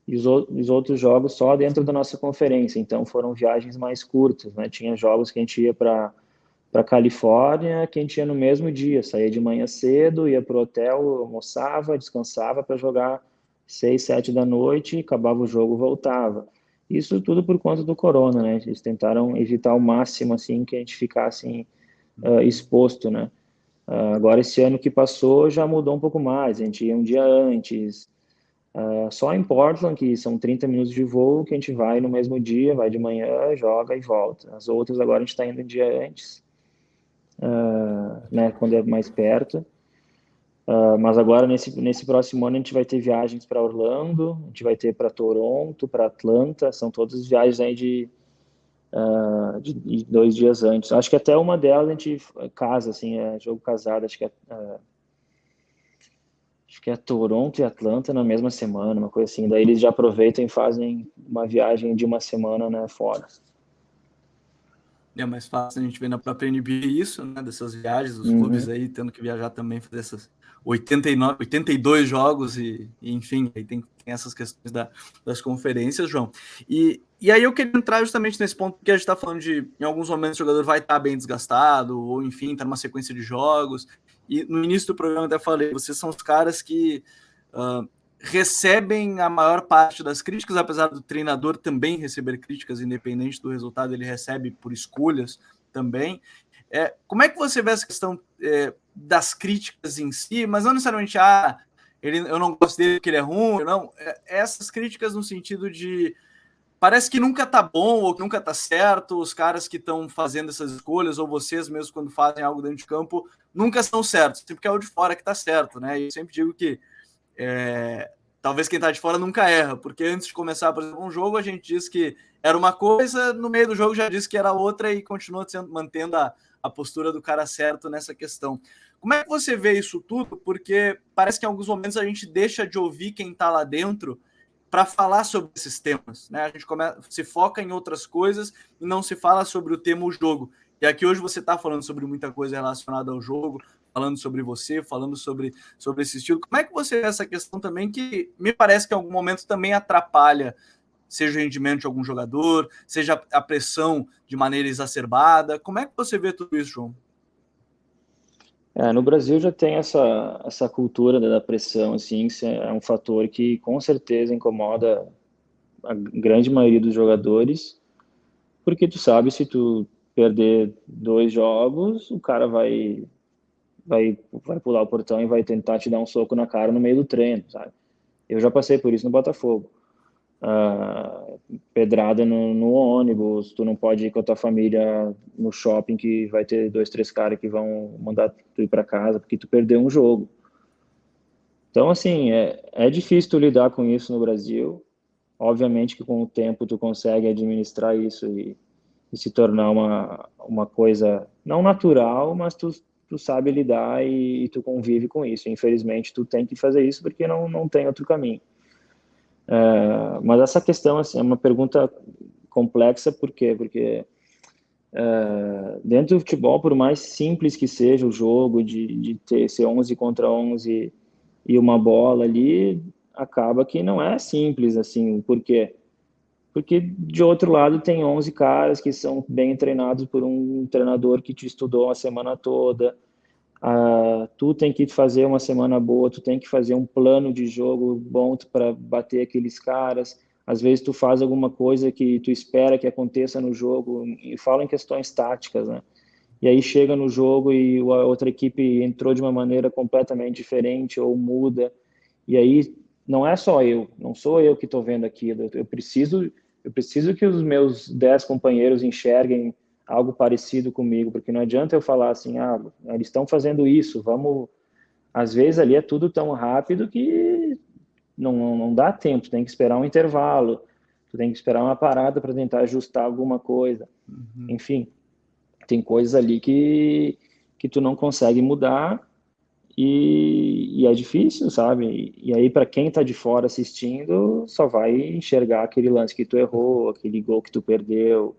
e os outros jogos só dentro da nossa conferência. Então foram viagens mais curtas, né? Tinha jogos que a gente ia para Califórnia, que a gente ia no mesmo dia, saía de manhã cedo, ia para o hotel, almoçava, descansava para jogar 6, 7 da noite, acabava o jogo, voltava. Isso tudo por conta do corona, né? Eles tentaram evitar ao máximo, assim, que a gente ficasse exposto, né? Agora, esse ano que passou, já mudou um pouco mais, a gente ia um dia antes, só em Portland, que são 30 minutos de voo, que a gente vai no mesmo dia, vai de manhã, joga e volta. As outras agora a gente está indo um dia antes, né, quando é mais perto. Mas agora, nesse próximo ano, a gente vai ter viagens para Orlando, a gente vai ter para Toronto, para Atlanta, são todas viagens aí de 2 dias antes. Acho que até uma delas a gente casa, assim, é jogo casado, acho que é Toronto e Atlanta na mesma semana, uma coisa assim. Daí eles já aproveitam e fazem uma viagem de uma semana, né, fora. É mais fácil a gente ver na própria NBA isso, né, dessas viagens, os clubes aí tendo que viajar também, fazer essas 82 jogos e enfim, aí tem essas questões das conferências, João. E aí eu queria entrar justamente nesse ponto, porque a gente está falando de, em alguns momentos, o jogador vai estar bem desgastado, ou enfim, está numa sequência de jogos, e no início do programa eu até falei, vocês são os caras que recebem a maior parte das críticas, apesar do treinador também receber críticas, independente do resultado, ele recebe por escolhas também. Como é que você vê essa questão das críticas em si, mas não necessariamente, eu não gosto dele porque ele é ruim, não. Essas críticas no sentido de parece que nunca tá bom ou que nunca tá certo, os caras que estão fazendo essas escolhas, ou vocês mesmo quando fazem algo dentro de campo, nunca estão certos, sempre que é o de fora que tá certo, né? E eu sempre digo que talvez quem tá de fora nunca erra, porque antes de começar, por exemplo, um jogo, a gente disse que era uma coisa, no meio do jogo já disse que era outra e continua mantendo a postura do cara certo nessa questão. Como é que você vê isso tudo? Porque parece que em alguns momentos a gente deixa de ouvir quem tá lá dentro para falar sobre esses temas, né? A gente se foca em outras coisas e não se fala sobre o tema o jogo. E aqui hoje você está falando sobre muita coisa relacionada ao jogo, falando sobre você, falando sobre esse estilo. Como é que você vê essa questão também que me parece que em algum momento também atrapalha, seja o rendimento de algum jogador, seja a pressão de maneira exacerbada? Como é que você vê tudo isso, João? No Brasil já tem essa cultura da pressão, assim, que é um fator que com certeza incomoda a grande maioria dos jogadores, porque tu sabe, se tu perder 2 jogos, o cara vai pular o portão e vai tentar te dar um soco na cara no meio do treino, sabe? Eu já passei por isso no Botafogo. Pedrada no ônibus, tu não pode ir com a tua família no shopping que vai ter 2, 3 caras que vão mandar tu ir para casa porque tu perdeu um jogo. Então, assim, é difícil tu lidar com isso no Brasil. Obviamente que com o tempo tu consegue administrar isso e se tornar uma coisa não natural, mas tu sabe lidar e tu convive com isso. Infelizmente, tu tem que fazer isso porque não tem outro caminho. Mas essa questão assim, é uma pergunta complexa, por quê? Porque dentro do futebol, por mais simples que seja o jogo, de ser 11 contra 11 e uma bola ali, acaba que não é simples assim. Por quê? Porque de outro lado tem 11 caras que são bem treinados por um treinador que te estudou a semana toda. Tu tem que fazer uma semana boa, tu tem que fazer um plano de jogo bom para bater aqueles caras. Às vezes tu faz alguma coisa que tu espera que aconteça no jogo, e falo em questões táticas, né? E aí chega no jogo e a outra equipe entrou de uma maneira completamente diferente ou muda. E aí não é só eu, não sou eu que estou vendo aquilo. Eu preciso que os meus 10 companheiros enxerguem algo parecido comigo, porque não adianta eu falar assim, eles estão fazendo isso, vamos... Às vezes ali é tudo tão rápido que não dá tempo, tu tem que esperar um intervalo, tu tem que esperar uma parada para tentar ajustar alguma coisa. Enfim, tem coisas ali que tu não consegue mudar e é difícil, sabe? E aí, para quem está de fora assistindo, só vai enxergar aquele lance que tu errou, aquele gol que tu perdeu,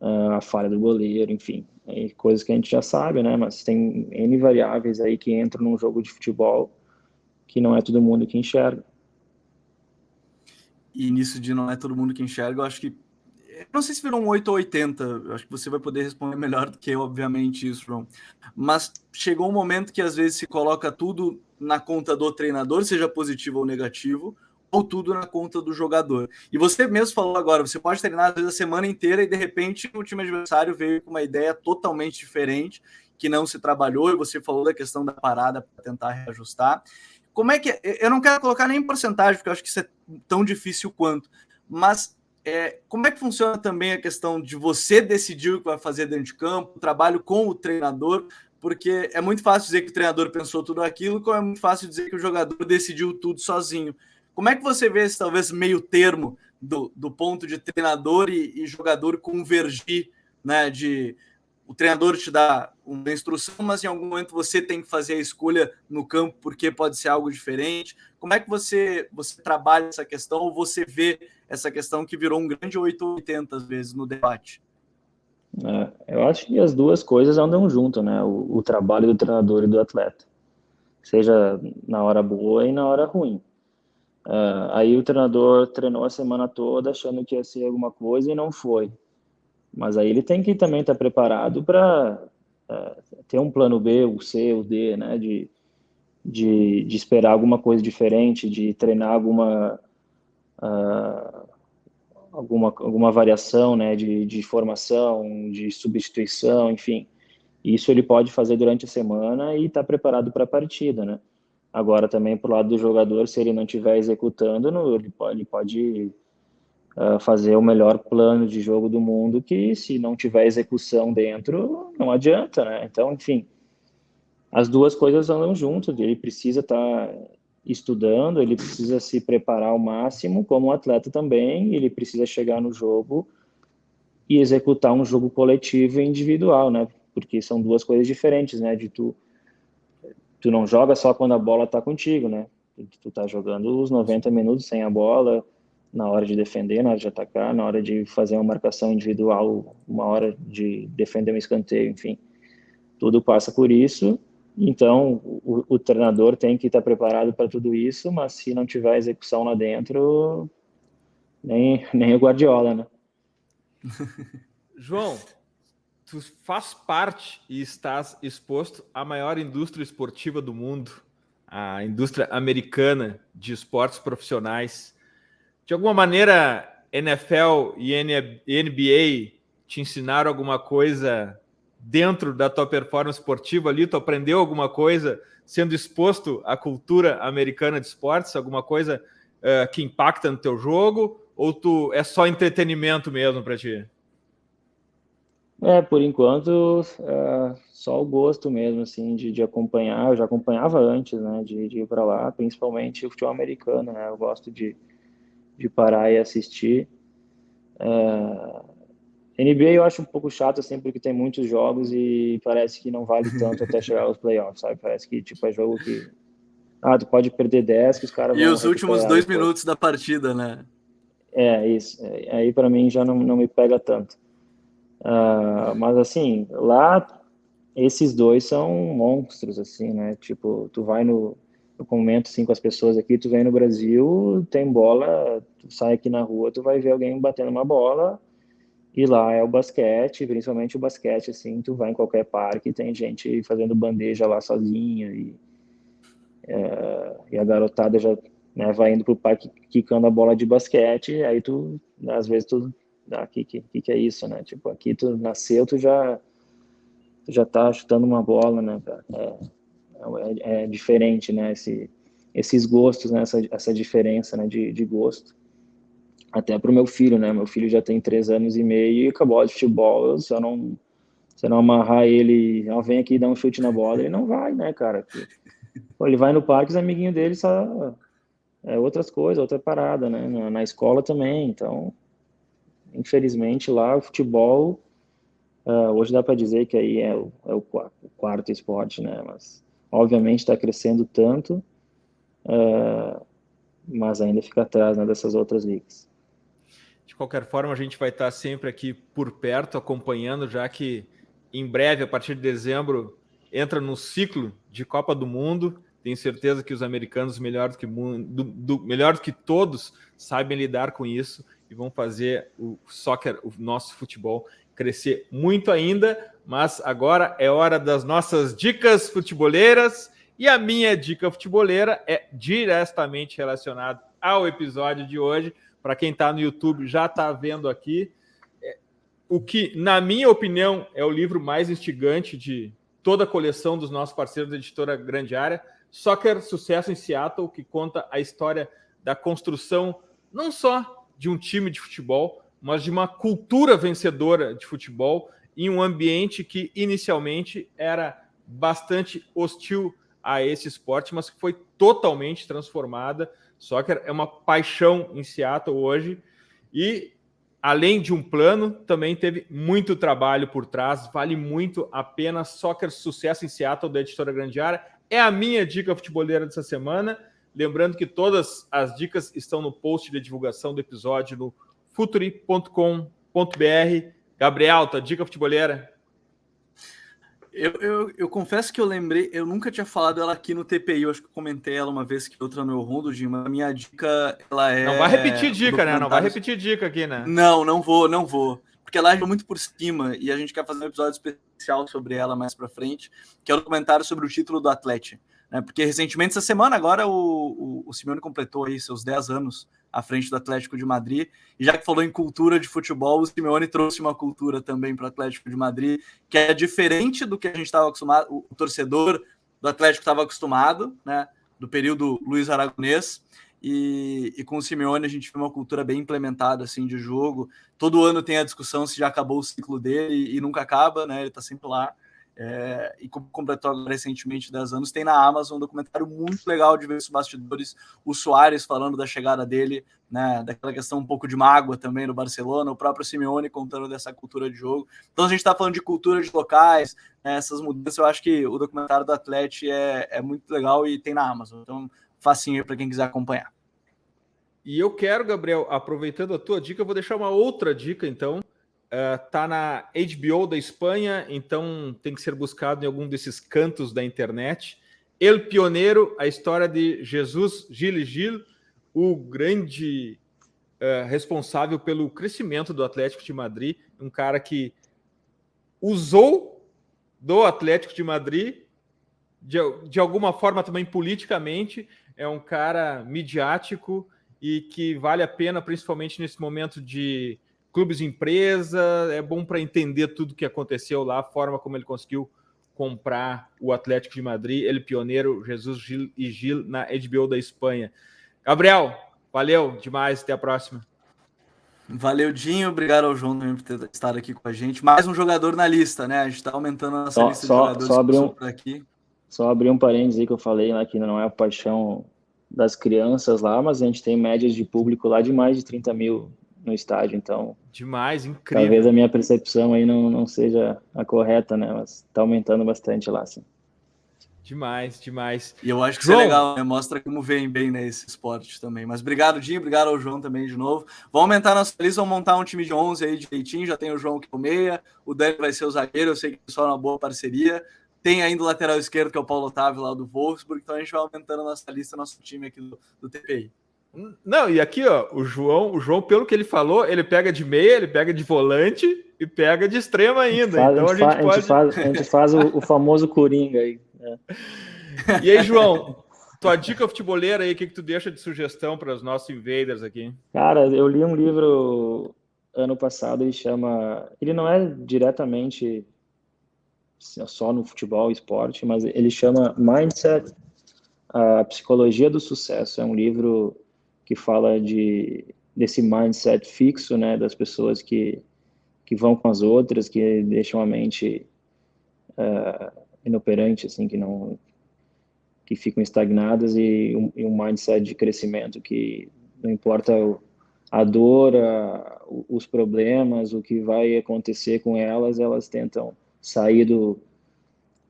a falha do goleiro, enfim, coisas que a gente já sabe, né? Mas tem N variáveis aí que entram num jogo de futebol que não é todo mundo que enxerga. E nisso de não é todo mundo que enxerga, eu acho que... Não sei se virou um 8 ou 80, eu acho que você vai poder responder melhor do que eu, obviamente, isso, João. Mas chegou um momento que às vezes se coloca tudo na conta do treinador, seja positivo ou negativo, ou tudo na conta do jogador. E você mesmo falou agora, você pode treinar às vezes a semana inteira e de repente o time adversário veio com uma ideia totalmente diferente, que não se trabalhou, e você falou da questão da parada para tentar reajustar. Como é que é? Eu não quero colocar nem em porcentagem, porque eu acho que isso é tão difícil quanto, mas como é que funciona também a questão de você decidir o que vai fazer dentro de campo, o trabalho com o treinador, porque é muito fácil dizer que o treinador pensou tudo aquilo, como é muito fácil dizer que o jogador decidiu tudo sozinho. Como é que você vê esse talvez meio termo do ponto de treinador e jogador convergir, né, de o treinador te dá uma instrução, mas em algum momento você tem que fazer a escolha no campo porque pode ser algo diferente. Como é que você trabalha essa questão ou você vê essa questão que virou um grande 880 às vezes no debate? Eu acho que as duas coisas andam junto, né? O trabalho do treinador e do atleta, seja na hora boa e na hora ruim. Aí o treinador treinou a semana toda achando que ia ser alguma coisa e não foi. Mas aí ele tem que também estar preparado para ter um plano B, o C, o D, né? De esperar alguma coisa diferente, de treinar alguma variação, né? De formação, de substituição, enfim. Isso ele pode fazer durante a semana e estar preparado para a partida, né? Agora também pro lado do jogador, se ele não estiver executando, ele pode fazer o melhor plano de jogo do mundo, que se não tiver execução dentro, não adianta, né? Então, enfim, as duas coisas andam juntas, ele precisa estar estudando, ele precisa se preparar ao máximo, como atleta também, ele precisa chegar no jogo e executar um jogo coletivo e individual, né? Porque são duas coisas diferentes, né? De tu não joga só quando a bola tá contigo, né? Tu tá jogando os 90 minutos sem a bola, na hora de defender, na hora de atacar, na hora de fazer uma marcação individual, uma hora de defender um escanteio, enfim. Tudo passa por isso. Então, o treinador tem que estar preparado para tudo isso, mas se não tiver execução lá dentro, nem o Guardiola, né? João, tu faz parte e estás exposto à maior indústria esportiva do mundo, a indústria americana de esportes profissionais. De alguma maneira, NFL e NBA te ensinaram alguma coisa dentro da tua performance esportiva ali? Tu aprendeu alguma coisa sendo exposto à cultura americana de esportes? Alguma coisa que impacta no teu jogo? Ou tu é só entretenimento mesmo para ti? Por enquanto, só o gosto mesmo, assim, de acompanhar. Eu já acompanhava antes, né, de ir para lá, principalmente o futebol americano, né? Eu gosto de parar e assistir. NBA eu acho um pouco chato, assim, porque tem muitos jogos e parece que não vale tanto até chegar aos playoffs, sabe? Parece que, tipo, é jogo que... tu pode perder 10 que os caras E vão os últimos recuperar 2 depois. minutos da partida, né? Isso. Aí, para mim, já não me pega tanto. Mas, assim, lá, esses dois são monstros, assim, né? Tipo, tu vai eu comento, assim, com as pessoas aqui, tu vem no Brasil, tem bola, tu sai aqui na rua, tu vai ver alguém batendo uma bola. E lá é o basquete, principalmente o basquete, assim, tu vai em qualquer parque, tem gente fazendo bandeja lá sozinha, e a garotada já, né, vai indo pro parque quicando a bola de basquete, aí tu, às vezes tu, que é isso, né? Tipo, aqui tu nasceu, tu já tá chutando uma bola, né, cara? É diferente, né, esses gostos, né, essa diferença, né, de gosto. Até pro meu filho, né? Meu filho já tem 3 anos e meio e acabou de futebol, se eu não amarrar ele, vem aqui dar um chute na bola, ele não vai, né, cara? Pô, ele vai no parque, os amiguinhos dele só outras coisas, outra parada, né? Na escola também, então, infelizmente lá o futebol, hoje dá para dizer que aí é o quarto esporte, né? Mas obviamente está crescendo tanto, mas ainda fica atrás, né, dessas outras ligas. De qualquer forma, a gente vai estar sempre aqui por perto, acompanhando, já que em breve, a partir de dezembro, entra no ciclo de Copa do Mundo. Tenho certeza que os americanos, melhor do que todos, sabem lidar com isso e vão fazer o soccer, o nosso futebol, crescer muito ainda. Mas agora é hora das nossas dicas futeboleiras. E a minha dica futeboleira é diretamente relacionada ao episódio de hoje. Para quem está no YouTube já está vendo aqui, o que, na minha opinião, é o livro mais instigante de toda a coleção dos nossos parceiros da editora Grande Área, Soccer Sucesso em Seattle, que conta a história da construção não só de um time de futebol, mas de uma cultura vencedora de futebol em um ambiente que inicialmente era bastante hostil a esse esporte, mas que foi totalmente transformada. Soccer é uma paixão em Seattle hoje e, além de um plano, também teve muito trabalho por trás. Vale muito a pena. Soccer Sucesso em Seattle, da editora Grande Área. É a minha dica futeboleira dessa semana. Lembrando que todas as dicas estão no post de divulgação do episódio no futuri.com.br. Gabriel, tua dica futeboleira? Eu confesso que eu lembrei, eu nunca tinha falado ela aqui no TPI, eu acho que eu comentei ela uma vez que outra no meu rondo, mas a minha dica, ela é... Não vai repetir dica, né? Não vai repetir dica aqui, né? Não vou, porque ela é muito por cima e a gente quer fazer um episódio especial sobre ela mais pra frente, que é o documentário sobre o título do Atlético, né? Porque recentemente, essa semana, agora o Simeone completou aí seus 10 anos à frente do Atlético de Madrid, e já que falou em cultura de futebol, o Simeone trouxe uma cultura também para o Atlético de Madrid, que é diferente do que a gente estava acostumado, o torcedor do Atlético estava acostumado, né, do período Luiz Aragonês, e com o Simeone a gente vê uma cultura bem implementada assim, de jogo. Todo ano tem a discussão se já acabou o ciclo dele, e nunca acaba, né, ele está sempre lá. e completou agora recentemente 10 anos, tem na Amazon um documentário muito legal de ver os bastidores, o Suárez falando da chegada dele, né, daquela questão um pouco de mágoa também no Barcelona, o próprio Simeone contando dessa cultura de jogo. Então a gente está falando de cultura de locais, né, essas mudanças. Eu acho que o documentário do Atlético é muito legal e tem na Amazon, então facinho para quem quiser acompanhar. E eu quero, Gabriel, aproveitando a tua dica, eu vou deixar uma outra dica, então. Tá na HBO da Espanha, então tem que ser buscado em algum desses cantos da internet. El Pioneiro, a história de Jesus Gil e Gil, o grande responsável pelo crescimento do Atlético de Madrid, um cara que usou do Atlético de Madrid de alguma forma também politicamente, é um cara midiático e que vale a pena, principalmente nesse momento de clubes empresa, é bom para entender tudo o que aconteceu lá, a forma como ele conseguiu comprar o Atlético de Madrid, ele pioneiro, Jesus Gil e Gil, na HBO da Espanha. Gabriel, valeu demais, até a próxima. Valeu, Dinho, obrigado ao João também por ter estado aqui com a gente. Mais um jogador na lista, né? A gente está aumentando a nossa lista de jogadores por aqui. Só abrir um parênteses aí que eu falei lá, que não é a paixão das crianças lá, mas a gente tem médias de público lá de mais de 30 mil no estádio, então... Demais, incrível. Talvez a minha percepção aí não seja a correta, né? Mas tá aumentando bastante lá, sim. Demais, demais. E eu acho que João, isso é legal, né? Mostra como vem bem nesse esporte também. Mas obrigado, Dinho, obrigado ao João também de novo. Vamos aumentar nossa lista, vamos montar um time de 11 aí direitinho. Já tem o João que é o meia, o Dani vai ser o zagueiro, eu sei que é só uma boa parceria. Tem ainda o lateral esquerdo, que é o Paulo Otávio lá do Wolfsburg, então a gente vai aumentando a nossa lista, nosso time aqui do TPI. Não, e aqui, ó, o João, pelo que ele falou, ele pega de meia, ele pega de volante e pega de extrema ainda. A gente faz o famoso Coringa aí. Né? E aí, João, tua dica futebolera aí, o que tu deixa de sugestão para os nossos invaders aqui? Cara, eu li um livro ano passado, ele não é diretamente só no futebol, esporte, mas ele chama Mindset, a Psicologia do Sucesso. É um livro que fala desse mindset fixo, né, das pessoas que vão com as outras, que deixam a mente inoperante, assim, que ficam estagnadas, e um mindset de crescimento, que não importa a dor, os problemas, o que vai acontecer com elas tentam sair do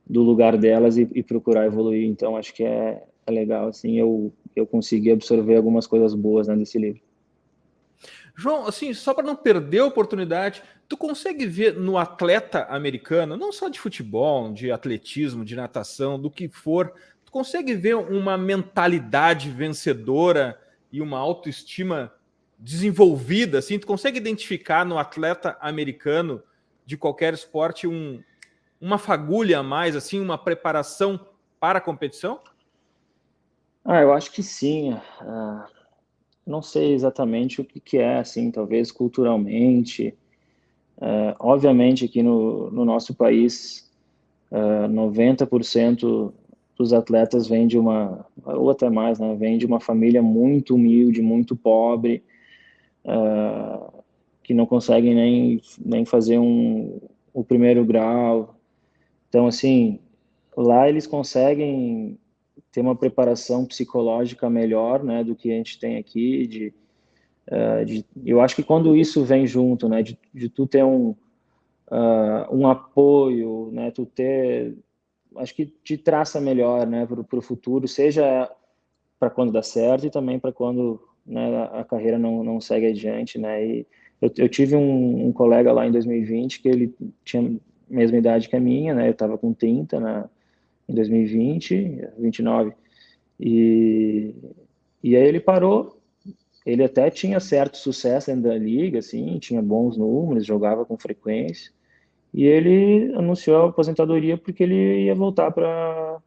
lugar delas e procurar evoluir. Então, acho que é legal, assim, eu consegui absorver algumas coisas boas, né, desse livro. João, assim, só para não perder a oportunidade, tu consegue ver no atleta americano, não só de futebol, de atletismo, de natação, do que for, tu consegue ver uma mentalidade vencedora e uma autoestima desenvolvida, assim? Tu consegue identificar no atleta americano de qualquer esporte uma fagulha a mais, assim, uma preparação para a competição? Eu acho que sim. Não sei exatamente o que é, assim, talvez culturalmente. Obviamente, aqui no nosso país, 90% dos atletas vêm de ou até mais, né, vêm de uma família muito humilde, muito pobre, que não conseguem nem fazer o primeiro grau. Então, assim, lá eles conseguem ter uma preparação psicológica melhor, né, do que a gente tem aqui. Eu acho que quando isso vem junto, né, de tu ter um apoio, né, acho que te traça melhor, né, para o futuro, seja para quando dá certo e também para quando, né, a carreira não segue adiante, né. E eu tive um colega lá em 2020 que ele tinha a mesma idade que a minha, né, eu estava com 30 em 2020, 29, e aí ele parou. Ele até tinha certo sucesso dentro da liga, assim, tinha bons números, jogava com frequência, e ele anunciou a aposentadoria porque ele ia voltar para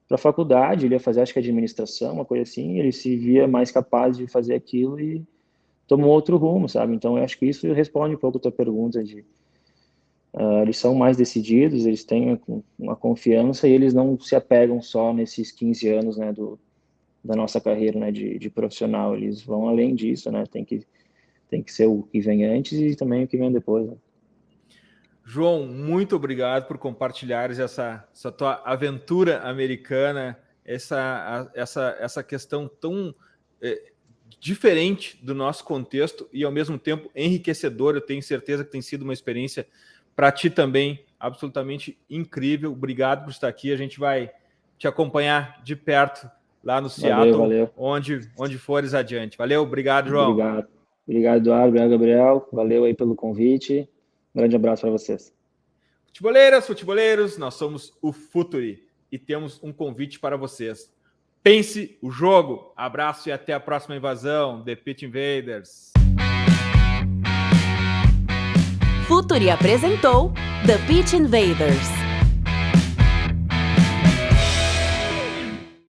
a faculdade, ele ia fazer, acho que administração, uma coisa assim, ele se via mais capaz de fazer aquilo e tomou outro rumo, sabe? Então, eu acho que isso responde um pouco a tua pergunta eles são mais decididos, eles têm uma confiança e eles não se apegam só nesses 15 anos, né, da nossa carreira, né, de profissional. Eles vão além disso, né? Tem que ser o que vem antes e também o que vem depois. Né? João, muito obrigado por compartilhares essa tua aventura americana, essa questão tão diferente do nosso contexto e, ao mesmo tempo, enriquecedora. Eu tenho certeza que tem sido uma experiência para ti também absolutamente incrível. Obrigado por estar aqui. A gente vai te acompanhar de perto lá no Seattle, valeu. Onde fores adiante. Valeu, obrigado, João. Obrigado, Eduardo. Obrigado, Gabriel. Valeu aí pelo convite. Um grande abraço para vocês. Futeboleiros, nós somos o Futuri e temos um convite para vocês. Pense o jogo. Abraço e até a próxima invasão. The Pitch Invaders. Futuri apresentou The Pitch Invaders.